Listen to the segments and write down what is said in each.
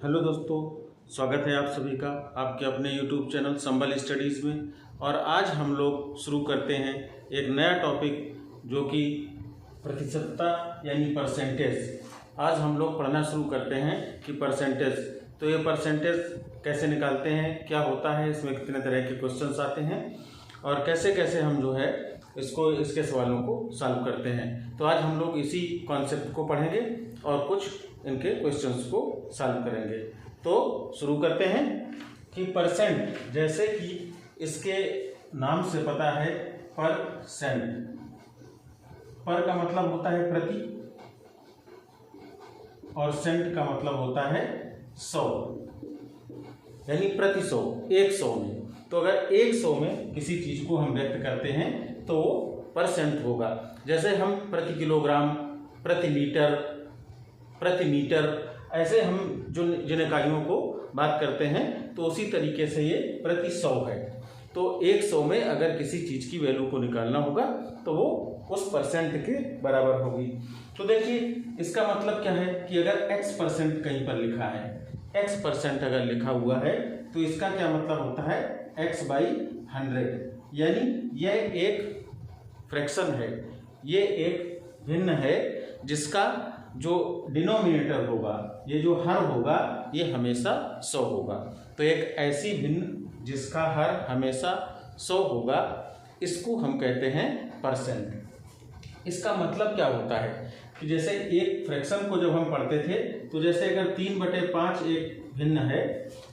Hello दोस्तों, स्वागत है आप सभी का आपके अपने YouTube चैनल संबल स्टडीज़ में। और आज हम लोग शुरू करते हैं एक नया टॉपिक जो कि प्रतिशतता यानी परसेंटेज। आज हम लोग पढ़ना शुरू करते हैं कि परसेंटेज, तो ये परसेंटेज कैसे निकालते हैं, क्या होता है, इसमें कितने तरह के क्वेश्चंस आते हैं और कैसे कैसे हम जो है इसके सवालों को सॉल्व करते हैं। तो आज हम लोग इसी कॉन्सेप्ट को पढ़ेंगे और कुछ इनके क्वेश्चंस को सॉल्व करेंगे। तो शुरू करते हैं कि परसेंट, जैसे कि इसके नाम से पता है परसेंट, पर का मतलब होता है प्रति और सेंट का मतलब होता है 100, यानी प्रति 100, 100 में। तो अगर 100 में किसी चीज को हम व्यक्त करते हैं तो वो परसेंट होगा। जैसे हम प्रति किलोग्राम, प्रति लीटर, प्रति मीटर, ऐसे हम जिन इकाइयों को बात करते हैं तो उसी तरीके से ये प्रति 100 है। तो 100 में अगर किसी चीज की वैल्यू को निकालना होगा तो वो उस परसेंट के बराबर होगी। तो देखिए इसका मतलब क्या है कि अगर x% कहीं पर लिखा है, x% अगर लिखा हुआ है तो इसका क्या मतलब होता है x/100, यानी यह एक फ्रैक्शन है, ये एक भिन्न है जिसका जो डिनोमिनेटर होगा, ये जो हर होगा, ये हमेशा 100 होगा। तो एक ऐसी भिन्न जिसका हर हमेशा 100 होगा, इसको हम कहते हैं परसेंट। इसका मतलब क्या होता है कि जैसे एक फ्रैक्शन को जब हम पढ़ते थे तो जैसे अगर 3/5 एक भिन्न है,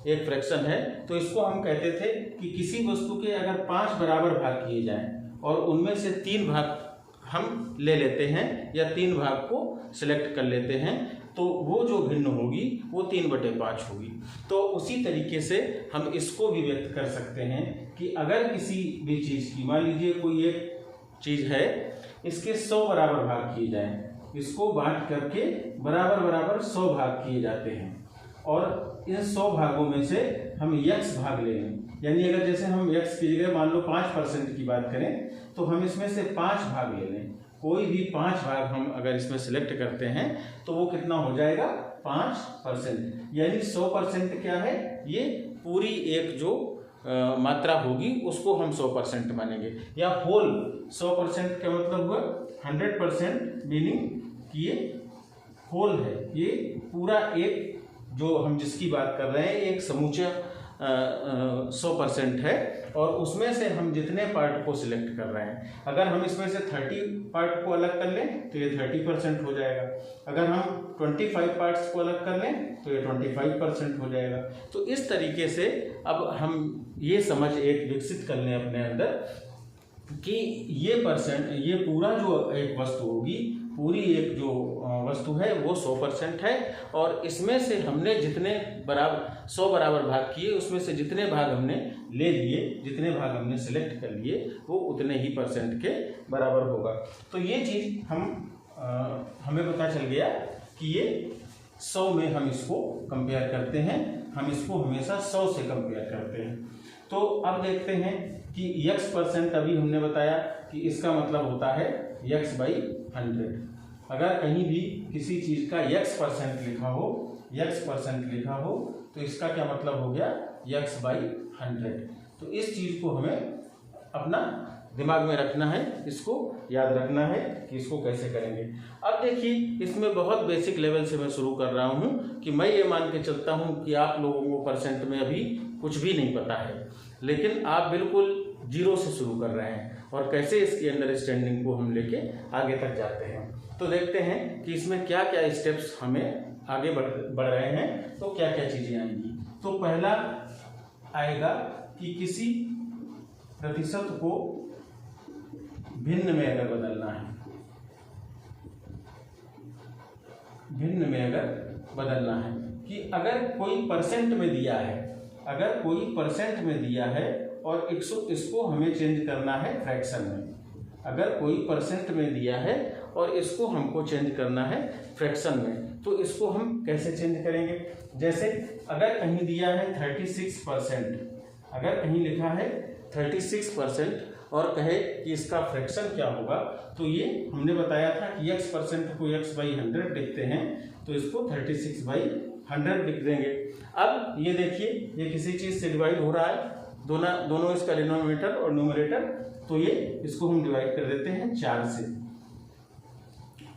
एक फ्रैक्शन है, तो इसको हम कहते थे कि किसी वस्तु के अगर 5 बराबर भाग किए जाएं और उनमें से 3 भाग हम ले लेते हैं या 3 भाग को सिलेक्ट कर लेते हैं, तो वो जो भिन्न होगी वो 3/5 होगी। तो उसी तरीके से हम इसको भी व्यक्त कर सकते हैं कि अगर किसी भी चीज़ की, मान लीजिए कोई एक चीज़ है, इसके 100 बराबर भाग किए जाएं, इसको बांट करके बराबर बराबर 100 भाग किए जाते हैं और इन 100 भागों में से हम x भाग ले लें, यानी अगर जैसे हम x की जगह मान लो 5% की बात करें तो हम इसमें से 5 भाग ले लें। कोई भी 5 भाग हम अगर इसमें सिलेक्ट करते हैं तो वो कितना हो जाएगा 5%, यानी 100% क्या है, ये पूरी एक जो मात्रा होगी उसको हम 100% मानेंगे। या होल 100% का मतलब हुआ 100%, मीनिंग कि ये होल है, ये पूरा एक जो हम जिसकी बात कर रहे हैं एक समूचा 100% है और उसमें से हम जितने पार्ट को सिलेक्ट कर रहे हैं, अगर हम इसमें से 30 पार्ट को अलग कर लें तो ये 30% हो जाएगा, अगर हम 25 पार्ट्स को अलग कर लें तो ये 25% हो जाएगा। तो इस तरीके से अब हम ये समझ एक विकसित कर लें अपने अंदर कि ये पूरा जो एक वस्तु होगी, पूरी एक जो वस्तु है वो 100% है और इसमें से हमने जितने 100 बराबर भाग किए, उसमें से जितने भाग हमने ले लिए, जितने भाग हमने सिलेक्ट कर लिए, वो उतने ही परसेंट के बराबर होगा। तो ये चीज़ हमें पता चल गया कि ये 100 में हम इसको कंपेयर करते हैं, हम इसको हमेशा 100 से कंपेयर करते हैं। तो अब देखते हैं कि x% अभी हमने बताया कि इसका मतलब होता है x/100। अगर कहीं भी किसी चीज़ का x% लिखा हो तो इसका क्या मतलब हो गया x/100। तो इस चीज़ को हमें अपना दिमाग में रखना है, इसको याद रखना है कि इसको कैसे करेंगे। अब देखिए इसमें बहुत बेसिक लेवल से मैं शुरू कर रहा हूँ कि मैं ये मान के चलता हूँ कि आप लोगों को परसेंट में अभी कुछ भी नहीं पता है, लेकिन आप बिल्कुल 0 से शुरू कर रहे हैं और कैसे इसकी अंडरस्टैंडिंग को हम लेके आगे तक जाते हैं। तो देखते हैं कि इसमें क्या क्या स्टेप्स हमें आगे बढ़ रहे हैं, तो क्या क्या चीज़ें आएंगी। तो पहला आएगा कि किसी प्रतिशत को भिन्न में अगर बदलना है, भिन्न में अगर बदलना है कि अगर कोई परसेंट में दिया है, अगर कोई परसेंट में दिया है और इसको हमें चेंज करना है फ्रैक्शन में। अगर कोई परसेंट में दिया है और इसको हमको चेंज करना है फ्रैक्शन में, तो इसको हम कैसे चेंज करेंगे। जैसे अगर कहीं दिया है 36%, अगर कहीं लिखा है 36% और कहे कि इसका फ्रैक्शन क्या होगा, तो ये हमने बताया था कि x% को x/100 लिखते हैं, तो इसको 36/100 100 लिख देंगे। अब ये देखिए ये किसी चीज़ से डिवाइड हो रहा है, दोनों इसका डिनोमिनेटर और न्यूमरेटर, तो ये इसको हम डिवाइड कर देते हैं 4 से,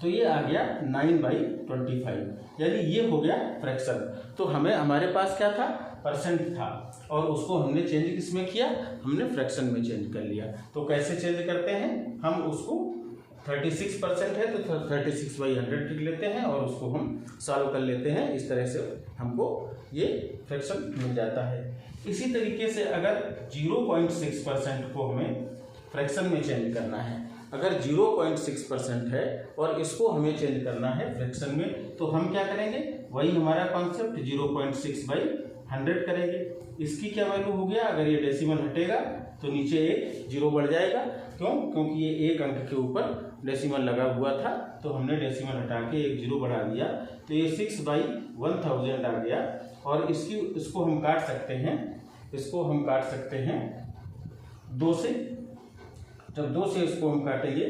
तो ये आ गया 9/25, यानी ये हो गया फ्रैक्शन। तो हमारे पास क्या था, परसेंट था, और उसको हमने चेंज किस में किया, हमने फ्रैक्शन में चेंज कर लिया। तो कैसे चेंज करते हैं, हम उसको 36% है तो 36/100 लिख लेते हैं और उसको हम सॉल्व कर लेते हैं। इस तरह से हमको ये फ्रैक्शन मिल जाता है। इसी तरीके से अगर 0.6% को हमें फ्रैक्शन में चेंज करना है, अगर 0.6% है और इसको हमें चेंज करना है फ्रैक्शन में, तो हम क्या करेंगे, वही हमारा कॉन्सेप्ट 0.6/100 करेंगे। इसकी क्या वैल्यू हो गया, अगर ये डेसिमल हटेगा तो नीचे एक जीरो बढ़ जाएगा। क्यों, क्योंकि ये एक अंक के ऊपर डेसिमल लगा हुआ था, तो हमने डेसिमल हटा के एक जीरो बढ़ा दिया, तो ये 6/1000 आ गया। और इसको हम काट सकते हैं, इसको हम काट सकते हैं 2 से। जब 2 से इसको हम काटेंगे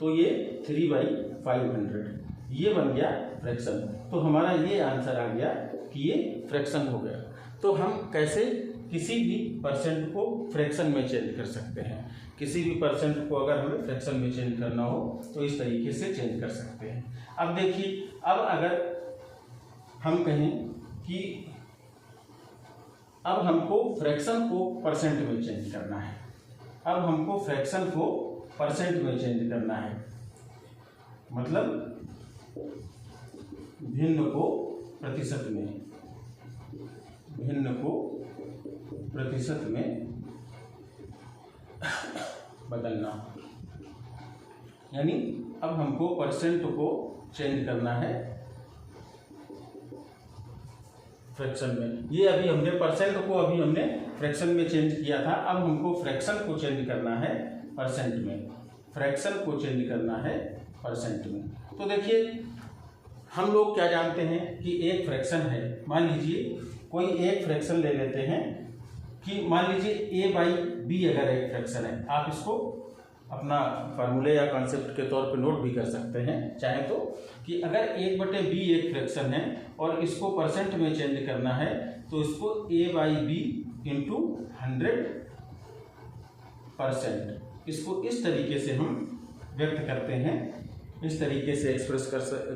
तो ये 3/500, ये बन गया फ्रैक्शन। तो हमारा ये आंसर आ गया कि ये फ्रैक्शन हो गया। तो हम कैसे किसी भी परसेंट को फ्रैक्शन में चेंज कर सकते हैं, किसी भी परसेंट को अगर हमें फ्रैक्शन में चेंज करना हो तो इस तरीके से चेंज कर सकते हैं। अब देखिए, अब अगर हम कहें कि अब हमको फ्रैक्शन को परसेंट में चेंज करना है, अब हमको फ्रैक्शन को परसेंट में चेंज करना है, मतलब भिन्न को प्रतिशत में, भिन्न को प्रतिशत में बदलना। यानी अब हमको परसेंट को चेंज करना है फ्रैक्शन में। ये अभी हमने परसेंट को अभी हमने फ्रैक्शन में चेंज किया था, अब हमको फ्रैक्शन को चेंज करना है परसेंट में, फ्रैक्शन को चेंज करना है परसेंट में। तो देखिए, हम लोग क्या जानते हैं कि एक फ्रैक्शन है, मान लीजिए कोई एक फ्रैक्शन ले लेते हैं कि मान लीजिए a/b अगर एक फ्रैक्शन है, आप इसको अपना फार्मूले या कॉन्सेप्ट के तौर पे नोट भी कर सकते हैं चाहे तो, कि अगर 1/b एक फ्रैक्शन है और इसको परसेंट में चेंज करना है तो इसको a/b इंटू 100%, इसको इस तरीके से हम व्यक्त करते हैं, इस तरीके से एक्सप्रेस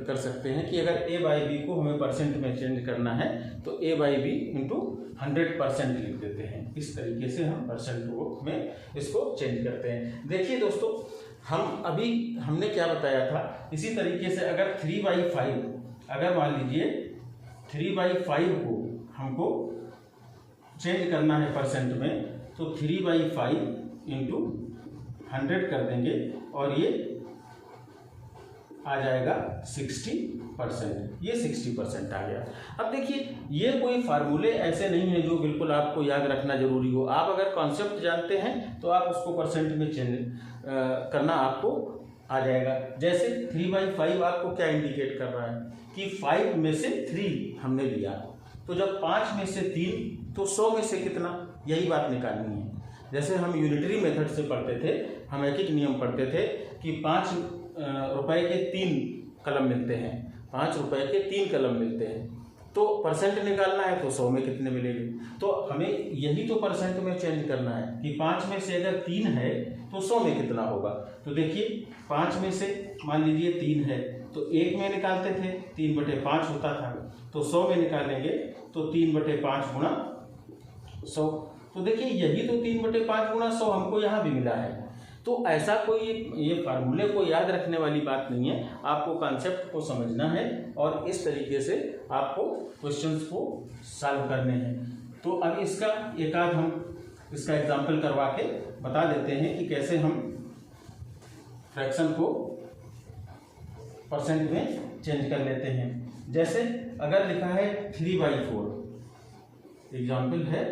कर सकते हैं कि अगर a/b को हमें परसेंट में चेंज करना है तो a/b इंटू 100% लिख देते हैं। इस तरीके से हम परसेंट में इसको चेंज करते हैं। देखिए दोस्तों, हमने क्या बताया था, इसी तरीके से अगर 3/5, अगर मान लीजिए 3/5 को हमको चेंज करना है परसेंट में, तो 3/5 इंटू 100 कर देंगे और ये आ जाएगा 60%, ये 60% आ गया। अब देखिए, ये कोई फार्मूले ऐसे नहीं है जो बिल्कुल आपको याद रखना जरूरी हो। आप अगर कॉन्सेप्ट जानते हैं तो आप उसको परसेंट में चेंज करना आपको आ जाएगा। जैसे 3/5 आपको क्या इंडिकेट कर रहा है कि 5 में से 3 हमने लिया, तो जब 5 में से 3 तो 100 में से कितना, यही बात निकालनी है। जैसे हम यूनिटरी मेथड से पढ़ते थे, हम एक नियम पढ़ते थे कि 5 रुपए के 3 कलम मिलते हैं, 5 रुपए के 3 कलम मिलते हैं, तो परसेंट निकालना है तो 100 में कितने मिलेंगे। तो हमें यही तो परसेंट में चेंज करना है कि 5 में से अगर 3 है तो 100 में कितना होगा। तो देखिए, 5 में से मान लीजिए 3 है तो 1 में निकालते थे, 3/5 होता था, तो 100 में निकालेंगे तो 3/5 गुणा 100। तो देखिए, यही तो 3/5 गुणा 100 हमको यहाँ भी मिला है। तो ऐसा कोई ये फार्मूले को याद रखने वाली बात नहीं है, आपको कॉन्सेप्ट को समझना है और इस तरीके से आपको क्वेश्चंस को सॉल्व करने हैं। तो अब इसका हम इसका एग्जाम्पल करवा के बता देते हैं कि कैसे हम फ्रैक्शन को परसेंट में चेंज कर लेते हैं। जैसे अगर लिखा है 3/4, एग्जाम्पल है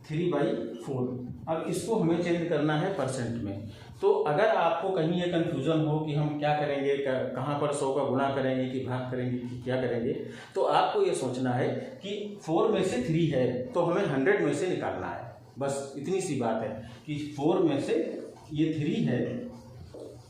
3/4, अब इसको हमें चेंज करना है परसेंट में। तो अगर आपको कहीं ये कन्फ्यूज़न हो कि हम क्या करेंगे, कहाँ पर 100 का गुणा करेंगे कि भाग करेंगे कि क्या करेंगे, तो आपको ये सोचना है कि 4 में से 3 है तो हमें 100 में से निकालना है। बस इतनी सी बात है कि 4 में से ये 3 है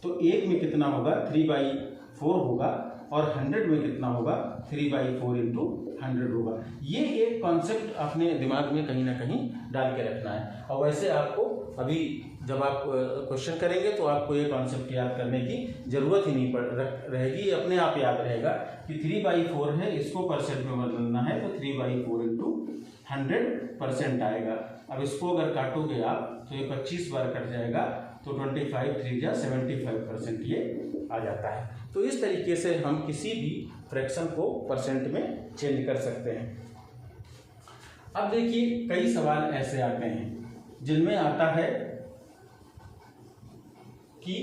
तो 1 में कितना होगा, 3/4 होगा, और 100 में कितना होगा 3/4 इंटू 100 होगा। ये एक कॉन्सेप्ट अपने दिमाग में कहीं ना कहीं डाल के रखना है। और वैसे आपको अभी जब आप क्वेश्चन करेंगे तो आपको ये कॉन्सेप्ट याद करने की जरूरत ही नहीं रहेगी, अपने आप याद रहेगा कि 3/4 है, इसको परसेंट में बदलना है तो 3/4 इंटू 100% आएगा। अब इसको अगर काटोगे आप तो ये 25 बार कट जाएगा तो 25 3 जा 75% ये आ जाता है। तो इस तरीके से हम किसी भी फ्रैक्शन को परसेंट में चेंज कर सकते हैं। अब देखिए कई सवाल ऐसे आते हैं जिनमें आता है कि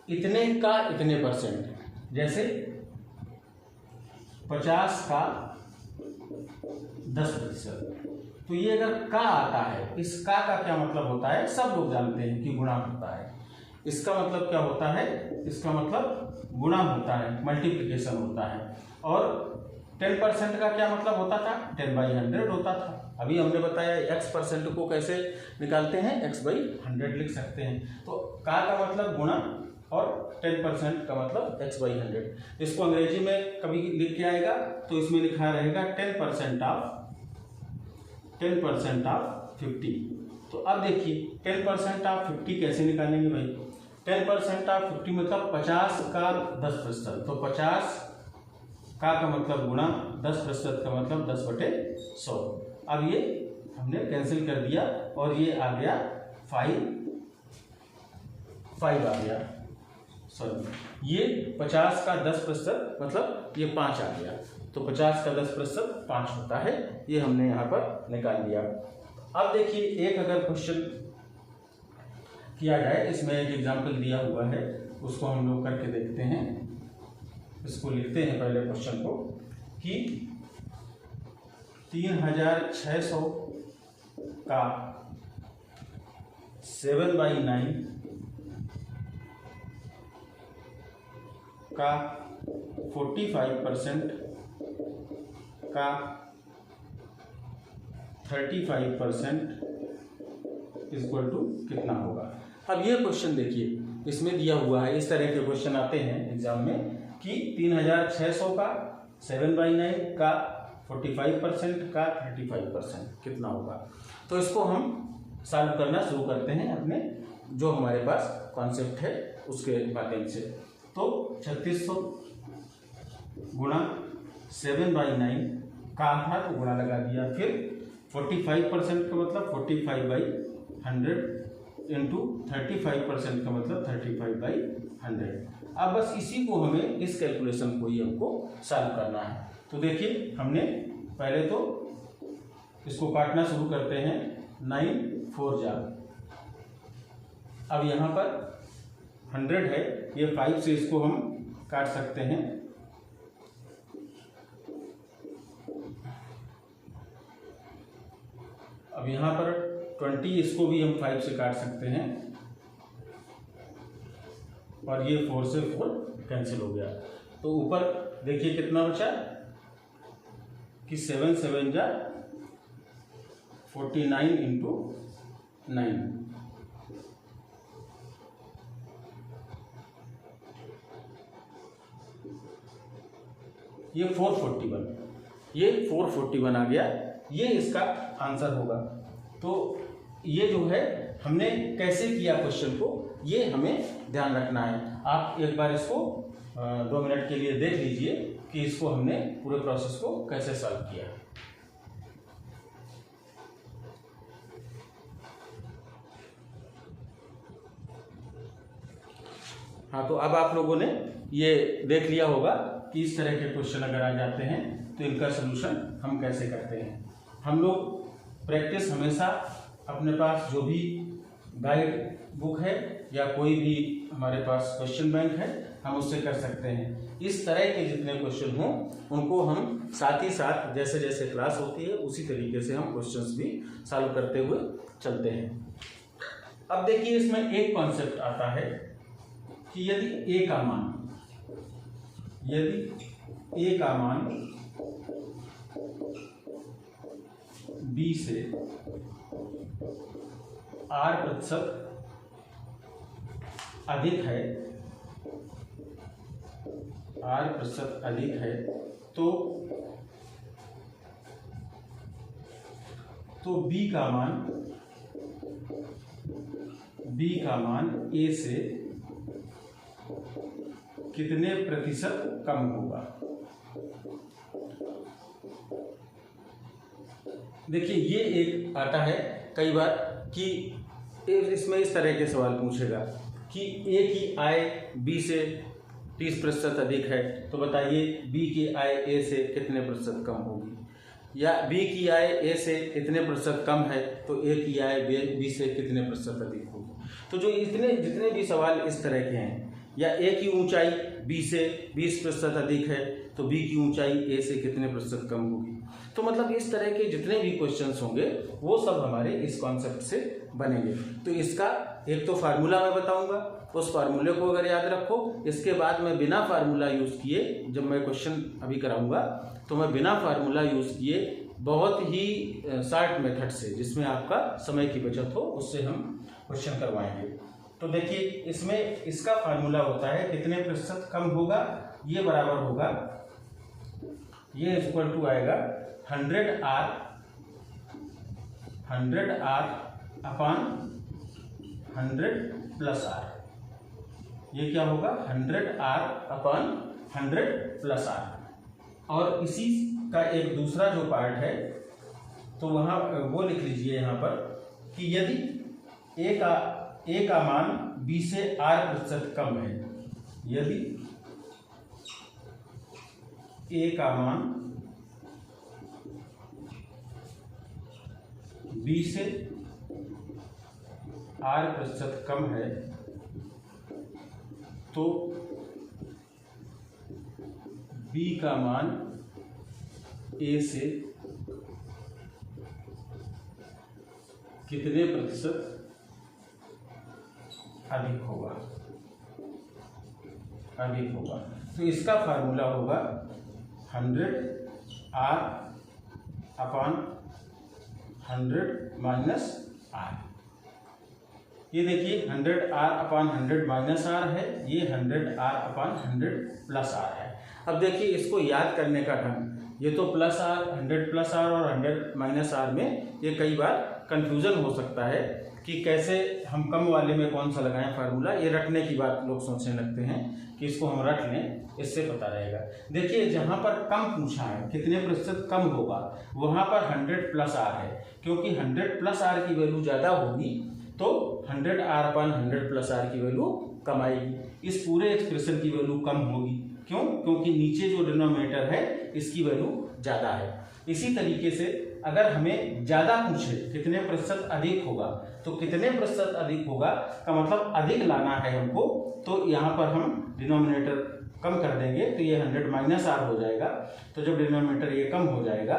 इतने का इतने परसेंट, जैसे 50 का 10%। तो ये अगर का आता है, इस का क्या मतलब होता है, सब लोग जानते हैं कि गुणा होता है। इसका मतलब क्या होता है, इसका मतलब गुणा होता है, मल्टीप्लिकेशन होता है। और 10% का क्या मतलब होता था, 10/100 होता था। अभी हमने बताया x% को कैसे निकालते हैं, x/100 लिख सकते हैं। तो का मतलब गुणा और 10% का मतलब x/100। इसको अंग्रेजी में कभी लिख के आएगा तो इसमें लिखा रहेगा 10% ऑफ 50। तो अब देखिए 10% ऑफ 50 कैसे निकालेंगे भाई। 10% ऑफ 50 मतलब 50 का 10%। तो 50 का मतलब गुणा 10% का मतलब 10/100। अब ये हमने कैंसिल कर दिया और ये आ गया 5 आ गया, सॉरी ये 50 का 10% मतलब ये 5 आ गया। तो 50 का 10% 5 होता है, ये हमने यहाँ पर निकाल दिया। अब देखिए एक अगर क्वेश्चन किया जाए, इसमें एक एग्जाम्पल दिया हुआ है, उसको हम लोग करके देखते हैं। इसको लिखते हैं पहले क्वेश्चन को कि 3600 का 7/9 का 45% का 35% इक्वल टू कितना होगा। अब ये क्वेश्चन देखिए, इसमें दिया हुआ है, इस तरह के क्वेश्चन आते हैं एग्जाम में कि 3600 का 7/9 का 45% का 35% कितना होगा। तो इसको हम सॉल्व करना शुरू करते हैं अपने जो हमारे पास कॉन्सेप्ट है उसके माध्यम से। तो 3600 गुणा 7/9 का था तो गुणा लगा दिया, फिर 45% का मतलब 45/100 इंटू 35% का मतलब 35/100। अब बस इसी को हमें, इस कैलकुलेशन को ही हमको सॉल्व करना है। तो देखिए हमने पहले तो इसको काटना शुरू करते हैं, 9 4 जा। अब यहाँ पर 100 है, ये 5 से इसको हम काट सकते हैं। अब यहाँ पर 20, इसको भी हम 5 से काट सकते हैं और ये 4 से 4 कैंसिल हो गया। तो ऊपर देखिए कितना बचा कि 7 7 जा 49 इंटू 9। ये 441, ये 441 आ गया, ये इसका आंसर होगा। तो ये जो है हमने कैसे किया क्वेश्चन को, ये हमें ध्यान रखना है। आप एक बार इसको 2 मिनट के लिए देख लीजिए कि इसको हमने पूरे प्रोसेस को कैसे सॉल्व किया। हाँ, तो अब आप लोगों ने ये देख लिया होगा कि इस तरह के क्वेश्चन अगर आ जाते हैं तो इनका सलूशन हम कैसे करते हैं। हम लोग प्रैक्टिस हमेशा अपने पास जो भी गाइड बुक है या कोई भी हमारे पास क्वेश्चन बैंक है, हम उससे कर सकते हैं। इस तरह के जितने क्वेश्चन हों उनको हम साथ ही साथ जैसे जैसे क्लास होती है उसी तरीके से हम क्वेश्चंस भी सॉल्व करते हुए चलते हैं। अब देखिए इसमें एक कॉन्सेप्ट आता है कि यदि ए का मान बी से R% अधिक है 8% अधिक है तो बी का मान ए से कितने प्रतिशत कम होगा। देखिए ये एक आता है कई बार कि इसमें इस तरह के सवाल पूछेगा कि ए की आय बी से 30% अधिक है तो बताइए बी की आय ए से कितने प्रतिशत कम होगी, या बी की आय ए से इतने प्रतिशत कम है तो ए की आय बी से कितने प्रतिशत अधिक होगी। तो जो जितने भी सवाल इस तरह के हैं, या ए की ऊंचाई बी से 20% अधिक है तो बी की ऊंचाई ए से कितने प्रतिशत कम होगी, तो मतलब इस तरह के जितने भी क्वेश्चंस होंगे वो सब हमारे इस कॉन्सेप्ट से बनेंगे। तो इसका एक तो फार्मूला मैं बताऊंगा, उस फार्मूले को अगर याद रखो, इसके बाद मैं बिना फार्मूला यूज़ किए, जब मैं क्वेश्चन अभी कराऊंगा तो मैं बिना फार्मूला यूज़ किए बहुत ही शॉर्ट मेथड से, जिसमें आपका समय की बचत हो, उससे हम क्वेश्चन करवाएंगे। तो देखिए इसमें इसका फार्मूला होता है कितने प्रतिशत कम होगा, ये बराबर होगा, ये इक्वल टू आएगा 100R अपॉन 100 प्लस R। ये क्या होगा 100R अपॉन 100 प्लस R। और इसी का एक दूसरा जो पार्ट है तो वहाँ वो लिख लीजिए यहाँ पर कि यदि ए का मान बी से R% कम है, यदि ए का मान बी से R% कम है तो बी का मान ए से कितने प्रतिशत अधिक होगा। तो इसका फार्मूला होगा 100R अपॉन 100 माइनस R। ये देखिए 100R अपॉन 100 माइनस R है, ये 100R अपॉन 100 प्लस R है। अब देखिए इसको याद करने का ढंग, ये तो प्लस R, 100 प्लस R और 100 माइनस R में ये कई बार कंफ्यूजन हो सकता है कि कैसे हम कम वाले में कौन सा लगाएं फार्मूला। ये रटने की बात लोग सोचने लगते हैं कि इसको हम रट लें, इससे पता रहेगा। देखिए जहाँ पर कम पूछा है कितने प्रतिशत कम होगा, वहाँ पर 100 प्लस R है, क्योंकि 100 प्लस R की वैल्यू ज़्यादा होगी तो 100R अपॉन 100 प्लस R की वैल्यू कम आएगी। इस पूरे एक्सप्रेशन की वैल्यू कम होगी, क्यों? क्योंकि नीचे जो डिनोमिनेटर है इसकी वैल्यू ज़्यादा है। इसी तरीके से अगर हमें ज़्यादा पूछे कितने प्रतिशत अधिक होगा, तो कितने प्रतिशत अधिक होगा का मतलब अधिक लाना है हमको, तो यहाँ पर हम डिनोमिनेटर कम कर देंगे तो ये 100 माइनस R हो जाएगा। तो जब डिनोमिनेटर ये कम हो जाएगा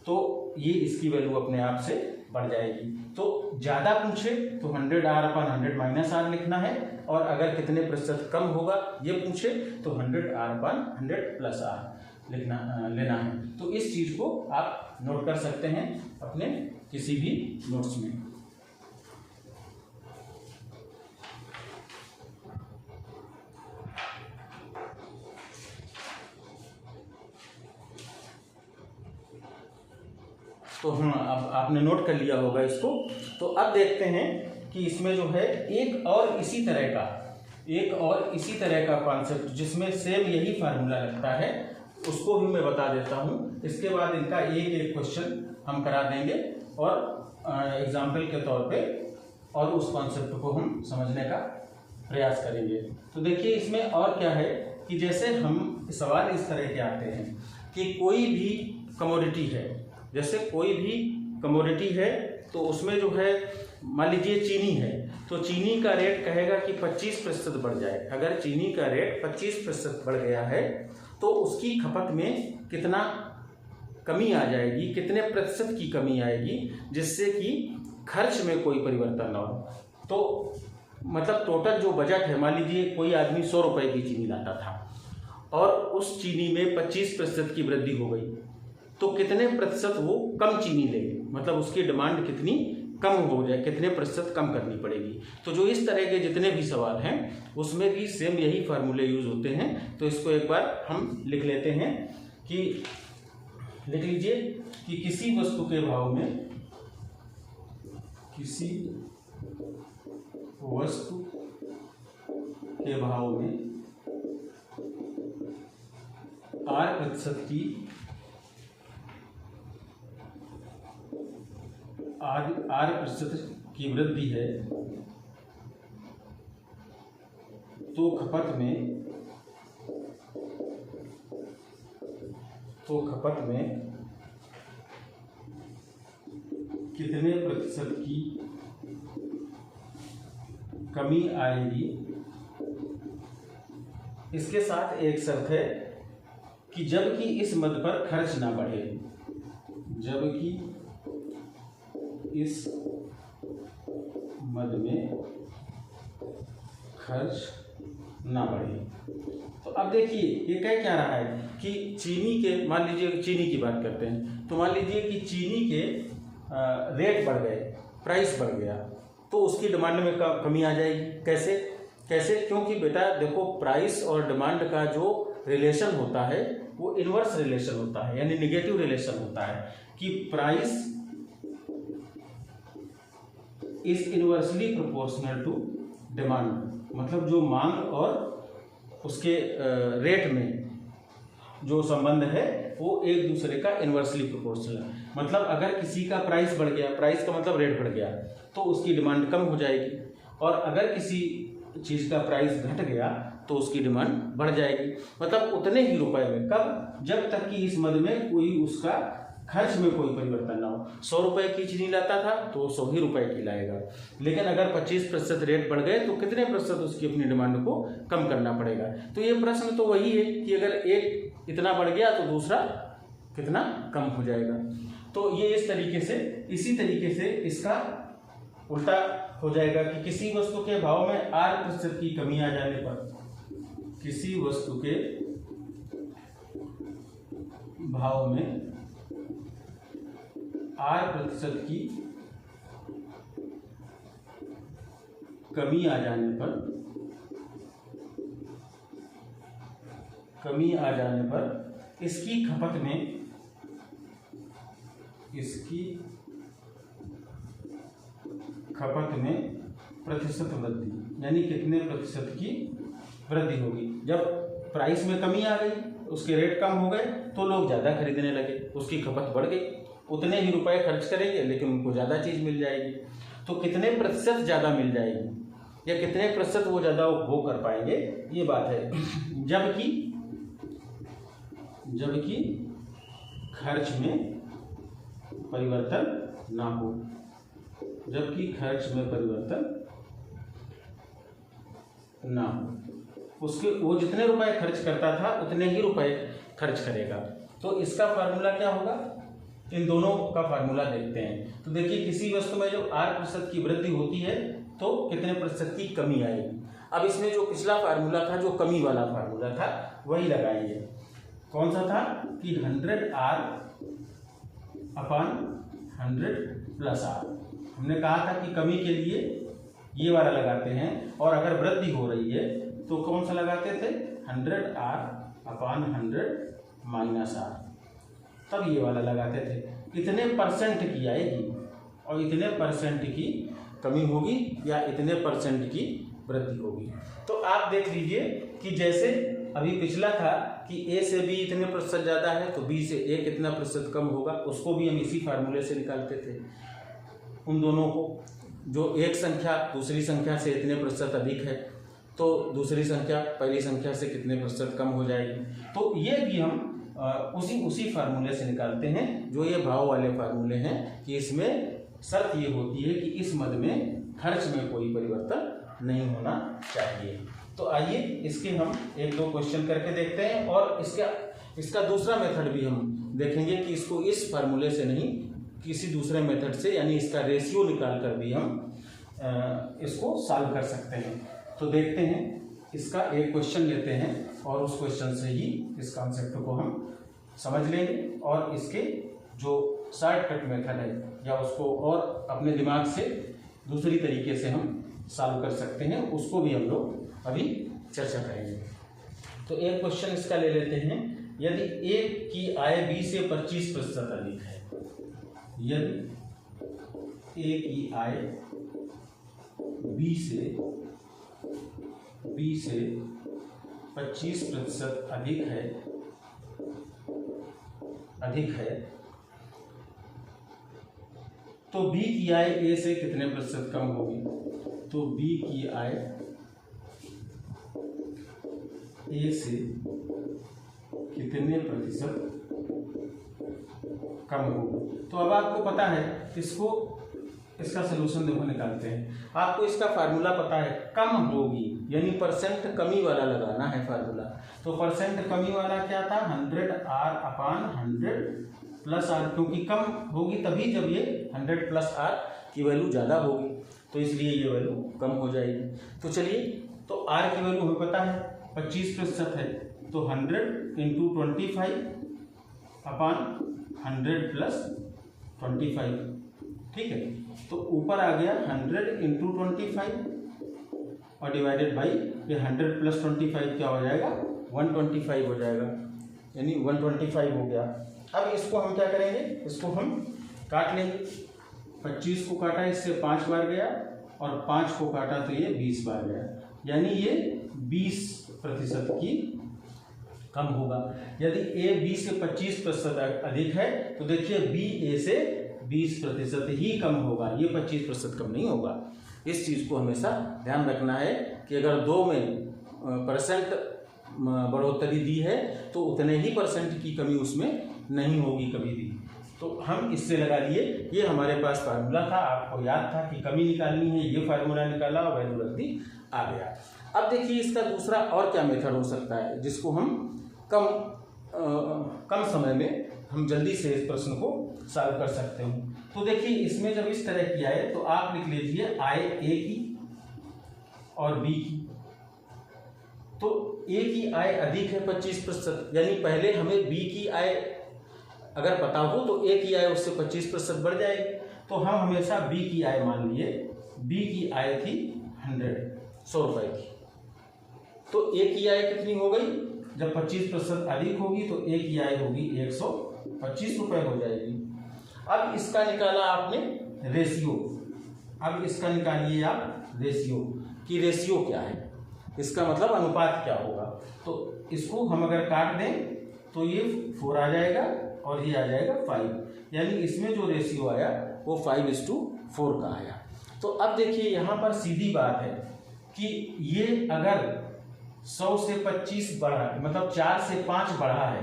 तो ये इसकी वैल्यू अपने आप से बढ़ जाएगी। तो ज़्यादा पूछे तो 100R अपॉन 100 माइनस R लिखना है, और अगर कितने प्रतिशत कम होगा ये पूछे तो 100R अपॉन 100 प्लस R लेना है। तो इस चीज़ को आप नोट कर सकते हैं अपने किसी भी नोट्स में। तो हाँ, अब आपने नोट कर लिया होगा इसको। तो अब देखते हैं कि इसमें जो है एक और इसी तरह का कॉन्सेप्ट जिसमें सेम यही फार्मूला लगता है, उसको भी मैं बता देता हूँ। इसके बाद इनका एक क्वेश्चन हम करा देंगे और एग्जाम्पल के तौर पे, और उस कॉन्सेप्ट को हम समझने का प्रयास करेंगे। तो देखिए इसमें और क्या है कि जैसे हम सवाल इस तरह के आते हैं कि कोई भी कमोडिटी है, जैसे कोई भी कमोडिटी है तो उसमें जो है मान लीजिए चीनी है, तो चीनी का रेट कहेगा कि 25% बढ़ जाए। अगर चीनी का रेट 25% बढ़ गया है तो उसकी खपत में कितना कमी आ जाएगी, कितने प्रतिशत की कमी आएगी, जिससे कि खर्च में कोई परिवर्तन ना हो। तो मतलब टोटल जो बजट है, मान लीजिए कोई आदमी 100 रुपये की चीनी लाता था और उस चीनी में 25% की वृद्धि हो गई, तो कितने प्रतिशत वो कम चीनी लेंगे, मतलब उसकी डिमांड कितनी कम हो जाए, कितने प्रतिशत कम करनी पड़ेगी। तो जो इस तरह के जितने भी सवाल हैं उसमें भी सेम यही फार्मूले यूज होते हैं। तो इसको एक बार हम लिख लेते हैं कि लिख लीजिए कि किसी वस्तु के भाव में, किसी वस्तु के भाव में R% की वृद्धि है तो खपत में कितने प्रतिशत की कमी आएगी। इसके साथ एक शर्त है कि जबकि इस मद पर खर्च ना बढ़े, जबकि इस मद में खर्च ना बढ़े। तो अब देखिए ये कह क्या रहा है कि चीनी के, मान लीजिए चीनी की बात करते हैं, तो मान लीजिए कि चीनी के रेट बढ़ गए, प्राइस बढ़ गया, तो उसकी डिमांड में कमी आ जाएगी। कैसे कैसे? क्योंकि बेटा देखो, प्राइस और डिमांड का जो रिलेशन होता है वो इनवर्स रिलेशन होता है, यानी निगेटिव रिलेशन होता है कि price is inversely proportional to demand. मतलब जो मांग और उसके रेट में जो संबंध है वो एक दूसरे का इनवर्सली प्रोपोर्शनल है। मतलब अगर किसी का प्राइस बढ़ गया, प्राइस का मतलब रेट बढ़ गया, तो उसकी डिमांड कम हो जाएगी, और अगर किसी चीज़ का प्राइस घट गया तो उसकी डिमांड बढ़ जाएगी। मतलब उतने ही रुपए में, कब? जब तक कि इस मद में कोई उसका खर्च में कोई परिवर्तन ना हो। 100 रुपए की चीनी लाता था तो 100 ही रुपए की लाएगा, लेकिन अगर 25% रेट बढ़ गए तो कितने प्रतिशत उसकी अपनी डिमांड को कम करना पड़ेगा। तो ये प्रश्न तो वही है कि अगर एक इतना बढ़ गया तो दूसरा कितना कम हो जाएगा। तो ये इस तरीके से, इसी तरीके से इसका उल्टा हो जाएगा कि किसी वस्तु के भाव में R% की कमी आ जाने पर, किसी वस्तु के भाव में R% की कमी आ जाने पर, इसकी खपत में प्रतिशत वृद्धि, यानी कितने प्रतिशत की वृद्धि होगी। जब प्राइस में कमी आ गई, उसके रेट कम हो गए, तो लोग ज़्यादा खरीदने लगे, उसकी खपत बढ़ गई, उतने ही रुपए खर्च करेंगे लेकिन उनको ज़्यादा चीज़ मिल जाएगी। तो कितने प्रतिशत ज़्यादा मिल जाएगी या कितने प्रतिशत वो ज़्यादा उपभोग कर पाएंगे, ये बात है। जबकि खर्च में परिवर्तन ना हो, जबकि खर्च में परिवर्तन ना हो, उसके वो जितने रुपए खर्च करता था उतने ही रुपए खर्च करेगा। तो इसका फार्मूला क्या होगा? इन दोनों का फार्मूला देखते हैं। तो देखिए, किसी वस्तु में जो R% की वृद्धि होती है तो कितने प्रतिशत की कमी आएगी। अब इसमें जो पिछला फार्मूला था, जो कमी वाला फार्मूला था, वही लगाएंगे। कौन सा था कि 100R अपॉन 100 प्लस R। हमने कहा था कि कमी के लिए ये वाला लगाते हैं, और अगर वृद्धि हो रही है तो कौन सा लगाते थे? 100R अपॉन 100 माइनस R, तब ये वाला लगाते थे। इतने परसेंट की आएगी और इतने परसेंट की कमी होगी या इतने परसेंट की वृद्धि होगी। तो आप देख लीजिए कि जैसे अभी पिछला था कि A से B इतने प्रतिशत ज़्यादा है तो B से A कितना प्रतिशत कम होगा, उसको भी हम इसी फार्मूले से निकालते थे। उन दोनों को, जो एक संख्या दूसरी संख्या से इतने प्रतिशत अधिक है तो दूसरी संख्या पहली संख्या से कितने प्रतिशत कम हो जाएगी। तो ये भी हम उसी फार्मूले से निकालते हैं, जो ये भाव वाले फार्मूले हैं, कि इसमें शर्त ये होती है कि इस मद में खर्च में कोई परिवर्तन नहीं होना चाहिए। तो आइए इसके हम एक दो क्वेश्चन करके देखते हैं, और इसका दूसरा मेथड भी हम देखेंगे कि इसको इस फार्मूले से नहीं, किसी दूसरे मेथड से, यानी इसका रेशियो निकाल कर भी हम इसको सॉल्व कर सकते हैं। तो देखते हैं, इसका एक क्वेश्चन लेते हैं और उस क्वेश्चन से ही इस कॉन्सेप्ट को हम समझ लेंगे और इसके जो शॉर्टकट मेथड है या उसको और अपने दिमाग से दूसरी तरीके से हम सॉल्व कर सकते हैं, उसको भी हम लोग अभी चर्चा करेंगे। तो एक क्वेश्चन इसका ले लेते हैं। यदि ए की आय बी से 25% अधिक है, यदि ए की आय बी से 25% अधिक है तो बी की आय ए से कितने प्रतिशत कम होगी? तो बी की आय ए से कितने प्रतिशत कम होगी? तो अब आपको पता है इसका सलूशन देखो निकालते हैं। आपको इसका फार्मूला पता है, कम होगी यानी परसेंट कमी वाला लगाना है फार्मूला। तो परसेंट कमी वाला क्या था? 100R/100 प्लस आर, क्योंकि कम होगी तभी जब ये 100 प्लस आर की वैल्यू ज़्यादा होगी, तो इसलिए ये वैल्यू कम हो जाएगी। तो चलिए, तो आर की वैल्यू हमें पता है 25% है, तो 100 × 25/100 प्लस 25, ठीक है। तो ऊपर आ गया 100 × 25 और डिवाइडेड बाई ये 100 प्लस 25 क्या हो जाएगा? 125 हो जाएगा, यानी 125 हो गया। अब इसको हम क्या करेंगे? इसको हम काट लेंगे। 25 को काटा, इससे 5 बार गया, और 5 को काटा तो ये 20 बार गया, यानी ये 20% की कम होगा। यदि ए बी से 25% अधिक है तो देखिए बी ए से 20% ही कम होगा, ये 25% कम नहीं होगा। इस चीज़ को हमेशा ध्यान रखना है कि अगर 2 में परसेंट बढ़ोतरी दी है तो उतने ही परसेंट की कमी उसमें नहीं होगी कभी भी। तो हम इससे लगा लिए, ये हमारे पास फार्मूला था, आपको याद था कि कमी निकालनी है, ये फार्मूला निकाला और वैल्यू रख दी, आ गया। अब देखिए इसका दूसरा और क्या मेथड हो सकता है जिसको हम कम समय में हम जल्दी से इस प्रश्न को सॉल्व कर सकते हो। तो देखिए इसमें जब इस तरह की आए तो आप लिख लीजिए आय ए की और बी की। तो ए की आय अधिक है 25%, यानी पहले हमें बी की आय अगर पता हो तो ए की आय उससे 25% बढ़ जाएगी। तो हम हमेशा बी की आय मान लिए, बी की आय थी 100 रुपए की, तो ए की आय कितनी हो गई? जब 25% अधिक होगी तो ए की आय होगी 125 रुपये हो जाएगी। अब इसका निकाला आपने रेशियो, अब इसका निकालिए आप रेशियो कि रेशियो क्या है, इसका मतलब अनुपात क्या होगा। तो इसको हम अगर काट दें तो ये 4 आ जाएगा और ये आ जाएगा 5, यानी इसमें जो रेशियो आया वो 5:4 का आया। तो अब देखिए यहाँ पर सीधी बात है कि ये अगर 100 से 25 बढ़ा, मतलब 4 से 5 बढ़ा है,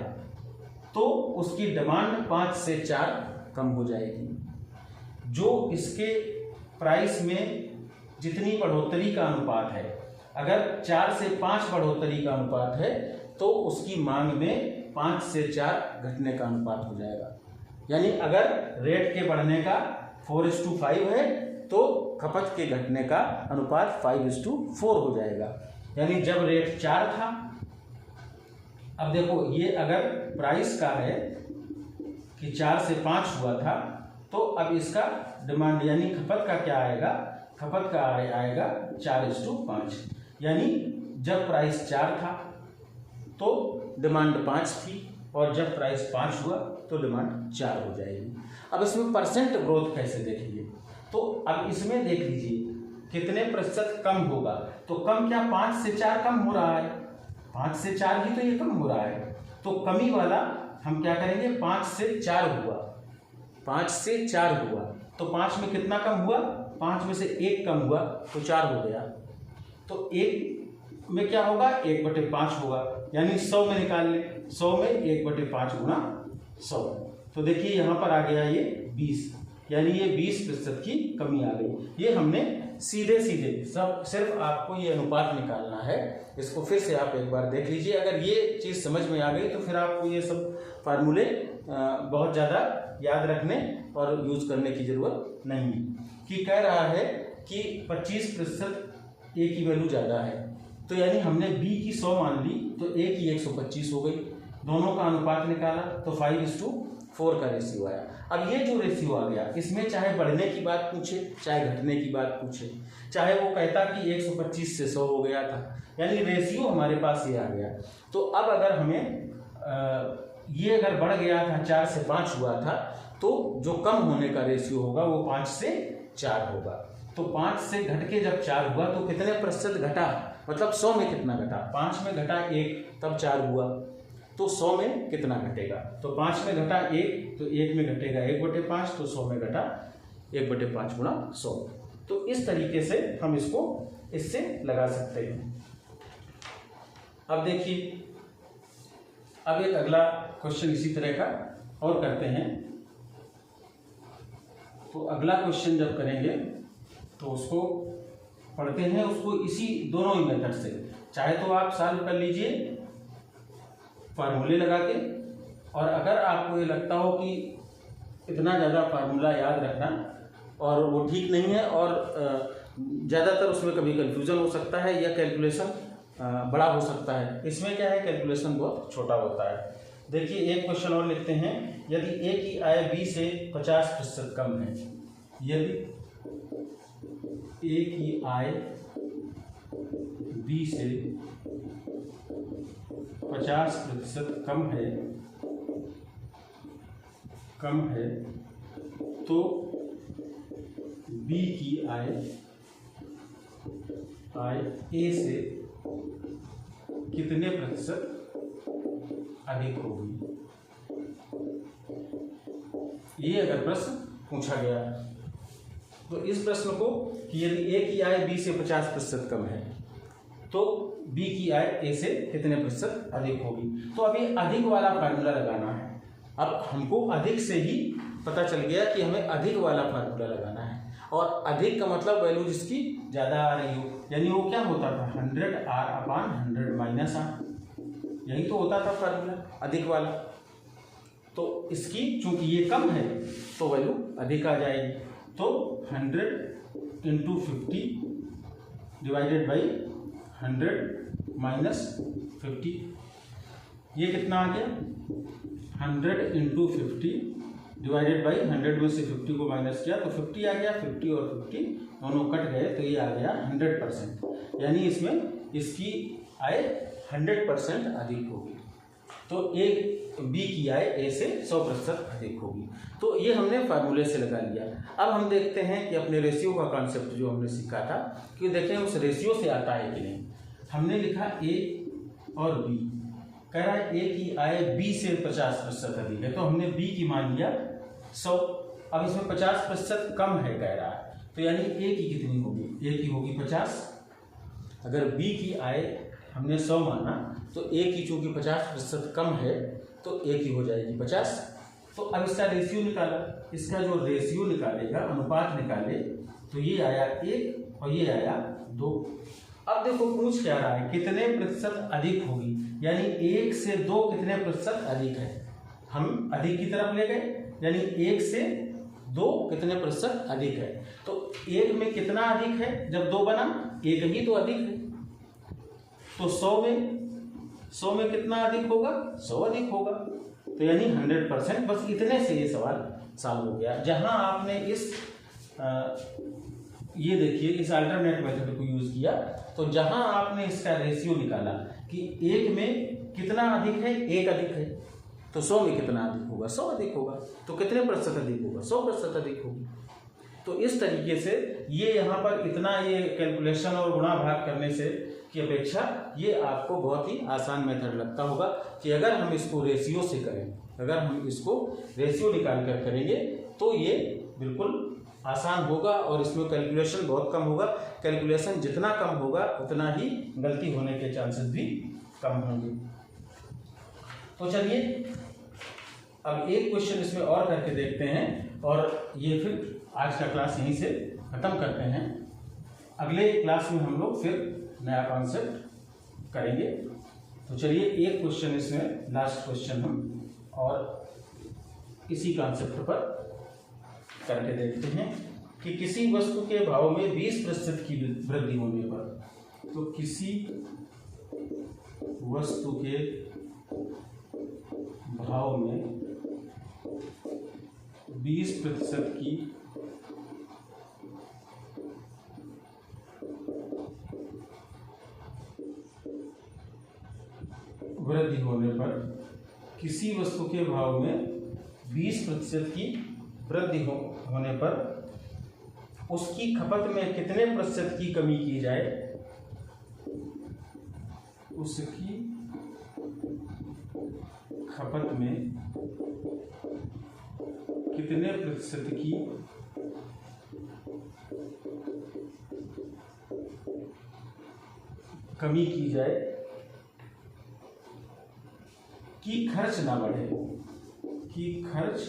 तो उसकी डिमांड 5 से 4 कम हो जाएगी। जो इसके प्राइस में जितनी बढ़ोतरी का अनुपात है, अगर 4 से 5 बढ़ोतरी का अनुपात है तो उसकी मांग में 5 से 4 घटने का अनुपात हो जाएगा। यानी अगर रेट के बढ़ने का 4:5 है तो खपत के घटने का अनुपात 5:4 हो जाएगा। यानी जब रेट 4 था, अब देखो ये अगर प्राइस का है कि 4 से 5 हुआ था, तो अब इसका डिमांड यानी खपत का क्या आएगा? खपत का आएगा 4:5। यानी जब प्राइस 4 था तो डिमांड 5 थी, और जब प्राइस 5 हुआ तो डिमांड 4 हो जाएगी। अब इसमें परसेंट ग्रोथ कैसे देखेंगे? तो अब इसमें देख लीजिए कितने प्रतिशत कम होगा। तो कम क्या, 5 से 4 कम हो रहा है, 5 से 4 ही तो ये कम हो रहा है। तो कमी वाला हम क्या करेंगे? 5 से 4 हुआ, 5 से 4 हुआ तो 5 में कितना कम हुआ? 5 में से 1 कम हुआ तो 4 हो गया। तो 1 में क्या होगा? 1/5 होगा, यानी 100 में निकाल ले, 100 में 1/5 गुना 100। तो देखिए यहाँ पर आ गया ये 20, यानी ये 20% की कमी आ गई। ये हमने सीधे सब सिर्फ आपको ये अनुपात निकालना है। इसको फिर से आप एक बार देख लीजिए। अगर ये चीज़ समझ में आ गई तो फिर आपको ये सब फार्मूले बहुत ज़्यादा याद रखने और यूज करने की ज़रूरत नहीं है। कि कह रहा है कि 25% ए की वैल्यू ज़्यादा है, तो यानी हमने बी की 100 मान ली तो ए की 125 हो गई। दोनों का अनुपात निकाला तो 4 का रेशियो आया। अब ये जो रेशियो आ गया, इसमें चाहे बढ़ने की बात पूछे, चाहे घटने की बात पूछे, चाहे वो कहता कि 125 से 100 हो गया था, यानी रेशियो हमारे पास ये आ गया। तो अब अगर हमें ये अगर बढ़ गया था 4 से 5 हुआ था, तो जो कम होने का रेशियो होगा वो 5 से 4 होगा। तो 5 से घट के जब 4 हुआ तो कितने प्रतिशत घटा, मतलब 100 में कितना घटा, 5 में घटा 1 तब 4 हुआ, तो 100 में कितना घटेगा, तो 5 में घटा 1 तो 1 में घटेगा 1/5, तो 100 में घटा 1/5 गुणा 100। तो इस तरीके से हम इसको इससे लगा सकते हैं। अब देखिए, अब एक अगला क्वेश्चन इसी तरह का और करते हैं। तो अगला क्वेश्चन जब करेंगे तो उसको पढ़ते हैं, उसको इसी दोनों ही मेथड से, चाहे तो आप सॉल्व कर लीजिए फार्मूले लगा के, और अगर आपको ये लगता हो कि इतना ज़्यादा फार्मूला याद रखना और वो ठीक नहीं है और ज़्यादातर उसमें कभी कन्फ्यूज़न हो सकता है या कैलकुलेशन बड़ा हो सकता है, इसमें क्या है कैलकुलेशन बहुत छोटा होता है। देखिए एक क्वेश्चन और लिखते हैं, यदि ए की आय बी से 50% कम है, यदि ए की आय बी से 50% कम है तो बी की आय ए से कितने प्रतिशत अधिक होगी। ये अगर प्रश्न पूछा गया तो इस प्रश्न को कि यदि ए की आय बी से 50% कम है तो बी की आय ए से कितने प्रतिशत अधिक होगी। तो अभी अधिक वाला फार्मूला लगाना है। अब हमको अधिक से ही पता चल गया कि हमें अधिक वाला फार्मूला लगाना है, और अधिक का मतलब वैल्यू जिसकी ज़्यादा आ रही हो, यानी वो क्या होता था 100R/100 - R, यही तो होता था फार्मूला अधिक वाला। तो इसकी चूंकि ये कम है तो वैल्यू अधिक आ जाएगी, तो 100 × 50 डिवाइडेड बाई 100 - 50, ये कितना आ गया 100 × 50 डिवाइडेड बाई 100 में से 50 को माइनस किया तो 50 आ गया, 50 और 50 दोनों कट गए तो ये आ गया 100%, यानी इसमें इसकी आय 100% अधिक होगी। तो ए बी की आय ए से 100% अधिक होगी। तो ये हमने फार्मूले से लगा लिया। अब हम देखते हैं कि अपने रेशियो का कॉन्सेप्ट जो हमने सीखा था कि देखें उस रेशियो से आता है कि नहीं। हमने लिखा ए और बी, कह रहा है ए की आय बी से 50% अधिक है, तो हमने बी की मान लिया 100। अब इसमें 50% कम है कह रहा है, तो यानी ए की कितनी होगी, ए की होगी 50। अगर बी की आय हमने 100 माना तो ए की चूंकि 50% कम है तो ए की हो जाएगी 50। तो अब इसका रेशियो निकाला, इसका जो रेशियो निकालेगा, अनुपात निकाले, तो ये आया 1 और ये आया 2। अब देखो पूछ क्या रहा है कितने प्रतिशत अधिक होगी, यानी 1 से 2 कितने प्रतिशत अधिक है। हम अधिक की तरफ ले गए, यानी 1 से 2 कितने प्रतिशत अधिक है। तो 1 में कितना अधिक है, जब 2 बना 1 ही तो अधिक है, तो 100 में कितना अधिक होगा, 100 अधिक होगा, तो यानी 100%। बस इतने से ये सवाल सॉल्व हो गया। जहां आपने इस ये देखिए इस अल्टरनेट मेथड को यूज किया, तो जहां आपने इसका रेशियो निकाला कि 1 में कितना अधिक है, 1 अधिक है, तो 100 में कितना अधिक होगा, 100 अधिक होगा, तो कितने प्रतिशत अधिक होगा, 100% अधिक होगी। तो इस तरीके से ये यहाँ पर इतना ये कैलकुलेशन और गुणा भाग करने से की अपेक्षा ये आपको बहुत ही आसान मेथड लगता होगा कि अगर हम इसको रेशियो से करें, अगर हम इसको रेशियो निकाल कर करेंगे तो ये बिल्कुल आसान होगा और इसमें कैलकुलेशन बहुत कम होगा। कैलकुलेशन जितना कम होगा उतना ही गलती होने के चांसेस भी कम होंगे। तो चलिए अब एक क्वेश्चन इसमें और करके देखते हैं और ये फिर आज का क्लास यहीं से खत्म करते हैं। अगले क्लास में हम लोग फिर नया कॉन्सेप्ट करेंगे। तो चलिए एक क्वेश्चन इसमें लास्ट क्वेश्चन हम और इसी कॉन्सेप्ट पर करके देखते हैं कि किसी वस्तु के भाव में 20% की वृद्धि होने पर, तो किसी वस्तु के भाव में 20% की वृद्धि होने पर, किसी वस्तु के भाव में 20% की वृद्धि होने पर उसकी खपत में कितने प्रतिशत की कमी की जाए, उसकी खपत में कितने प्रतिशत की कमी की जाए कि खर्च ना बढ़े, कि खर्च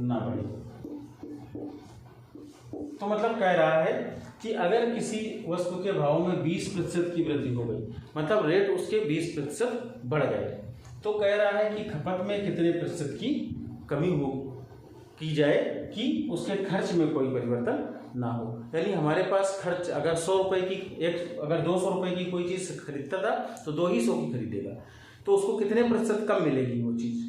ना बढ़े। तो मतलब कह रहा है कि अगर किसी वस्तु के भाव में 20% की वृद्धि हो गई, मतलब रेट उसके 20% बढ़ गए, तो कह रहा है कि खपत में कितने प्रतिशत की कमी हो की जाए कि उसके खर्च में कोई परिवर्तन ना हो। यानी हमारे पास खर्च अगर 100 रुपये की अगर 200 रुपये की कोई चीज़ खरीदता था तो 200 की खरीदेगा, तो उसको कितने प्रतिशत कम मिलेगी वो चीज़,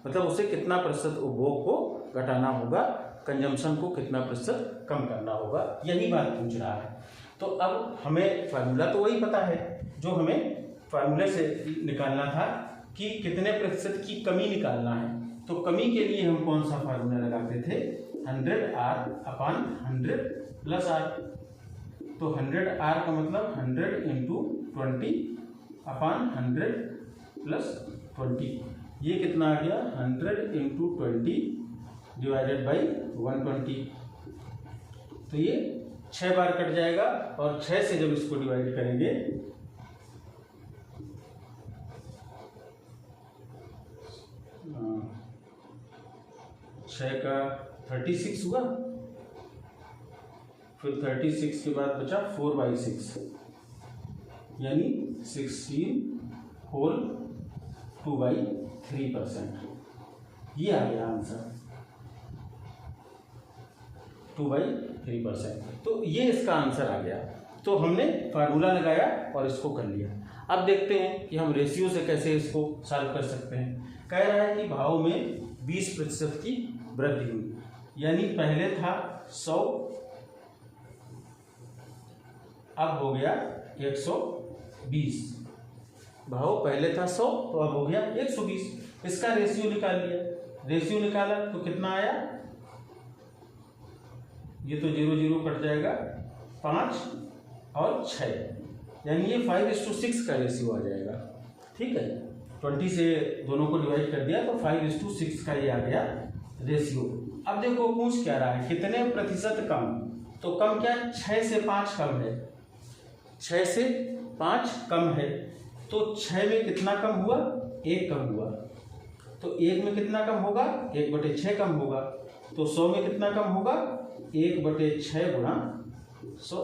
मतलब उसे कितना प्रतिशत उपभोग को घटाना होगा, कंजम्पशन को कितना प्रतिशत कम करना होगा, यही बात पूछ रहा है। तो अब हमें फार्मूला तो वही पता है जो हमें फार्मूले से निकालना था कि कितने प्रतिशत की कमी निकालना है। तो कमी के लिए हम कौन सा फार्मूला लगाते थे, 100R/100 + R। तो 100R का मतलब 100 × 20/100 + 20, ये कितना आ गया 100 × 20 / 120। तो ये 6 बार कट जाएगा और 6 से जब इसको डिवाइड करेंगे 6 का 36 हुआ, फिर 36 के बाद बचा 4/6, यानी 16 होल 2/3%। ये आ गया आंसर 2/3%। तो ये इसका आंसर आ गया। तो हमने फार्मूला लगाया और इसको कर लिया। अब देखते हैं कि हम रेशियो से कैसे इसको सॉल्व कर सकते हैं। कह रहा है कि भाव में 20% की वृद्धि हुई, यानी पहले था 100, अब हो गया 120। भाव पहले था 100 तो अब हो गया 120। इसका रेशियो निकाल लिया, रेशियो निकाला तो कितना आया, ये तो 0 0 कट जाएगा, 5 और 6, यानी ये 5:6 का रेशियो आ जाएगा। ठीक है, 20 से दोनों को डिवाइड कर दिया तो 5:6 का ये आ गया रेशियो। अब देखो पूछ क्या रहा है, कितने प्रतिशत कम, तो कम क्या, 6 से 5 कम है, 6 से 5 कम है, तो 6 में कितना कम हुआ, 1 कम हुआ, तो 1 में कितना कम होगा, 1/6 कम होगा, तो 100 में कितना कम होगा, 1/6 गुणा 100।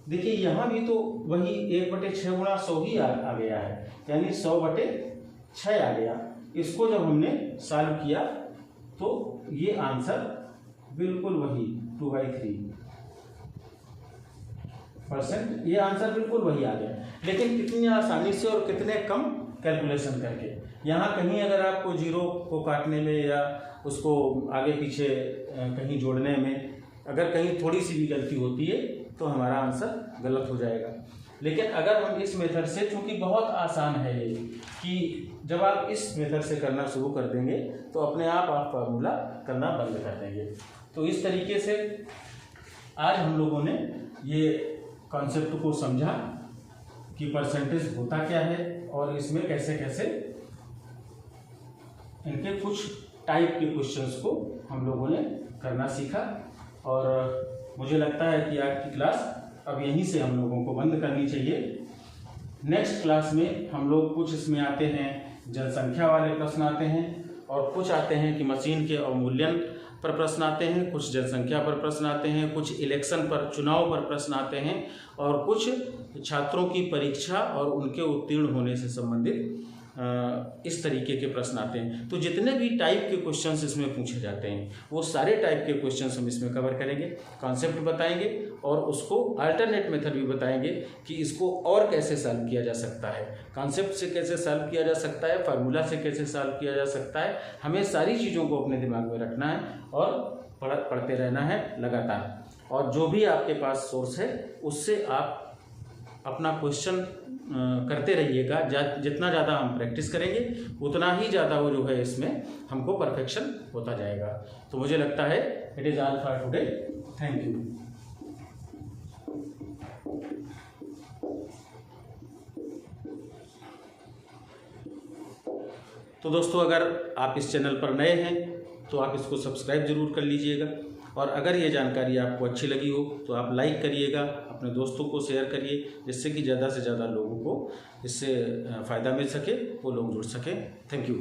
देखिए यहाँ भी तो वही 1/6 गुणा 100 ही आ गया है, यानी 100/6 आ गया। इसको जब हमने सॉल्व किया तो ये आंसर बिल्कुल वही 2/3%, ये आंसर बिल्कुल वही आ गया। लेकिन कितनी आसानी से और कितने कम कैलकुलेशन करके। यहाँ कहीं अगर आपको 0 को काटने में या उसको आगे पीछे कहीं जोड़ने में अगर कहीं थोड़ी सी भी गलती होती है तो हमारा आंसर गलत हो जाएगा। लेकिन अगर हम इस मेथड से, चूँकि बहुत आसान है ये, कि जब आप इस मेथड से करना शुरू कर देंगे तो अपने आप फार्मूला करना बंद कर देंगे। तो इस तरीके से आज हम लोगों ने ये कॉन्सेप्ट को समझा कि परसेंटेज होता क्या है और इसमें कैसे कैसे इनके कुछ टाइप के क्वेश्चंस को हम लोगों ने करना सीखा। और मुझे लगता है कि आज की क्लास अब यहीं से हम लोगों को बंद करनी चाहिए। नेक्स्ट क्लास में हम लोग कुछ इसमें आते हैं जनसंख्या वाले प्रश्न आते हैं, और कुछ आते हैं कि मशीन के अवमूल्यन पर प्रश्न आते हैं, कुछ जनसंख्या पर प्रश्न आते हैं, कुछ इलेक्शन पर, चुनाव पर प्रश्न आते हैं, और कुछ छात्रों की परीक्षा और उनके उत्तीर्ण होने से संबंधित इस तरीके के प्रश्न आते हैं। तो जितने भी टाइप के क्वेश्चंस इसमें पूछे जाते हैं वो सारे टाइप के क्वेश्चंस हम इसमें कवर करेंगे, कॉन्सेप्ट बताएंगे और उसको अल्टरनेट मेथड भी बताएंगे कि इसको और कैसे सॉल्व किया जा सकता है, कॉन्सेप्ट से कैसे सॉल्व किया जा सकता है, फार्मूला से कैसे सॉल्व किया जा सकता है। हमें सारी चीज़ों को अपने दिमाग में रखना है और पढ़ते रहना है लगातार। और जो भी आपके पास सोर्स है उससे आप अपना क्वेश्चन करते रहिएगा। जितना ज़्यादा हम प्रैक्टिस करेंगे उतना ही ज़्यादा वो जो है इसमें हमको परफेक्शन होता जाएगा। तो मुझे लगता है it is all for today. Thank you. तो दोस्तों, अगर आप इस चैनल पर नए हैं तो आप इसको सब्सक्राइब ज़रूर कर लीजिएगा और अगर ये जानकारी आपको अच्छी लगी हो तो आप लाइक करिएगा, अपने दोस्तों को शेयर करिए, जिससे कि ज़्यादा से ज़्यादा लोगों को इससे फ़ायदा मिल सके, वो लोग जुड़ सकें। Thank you.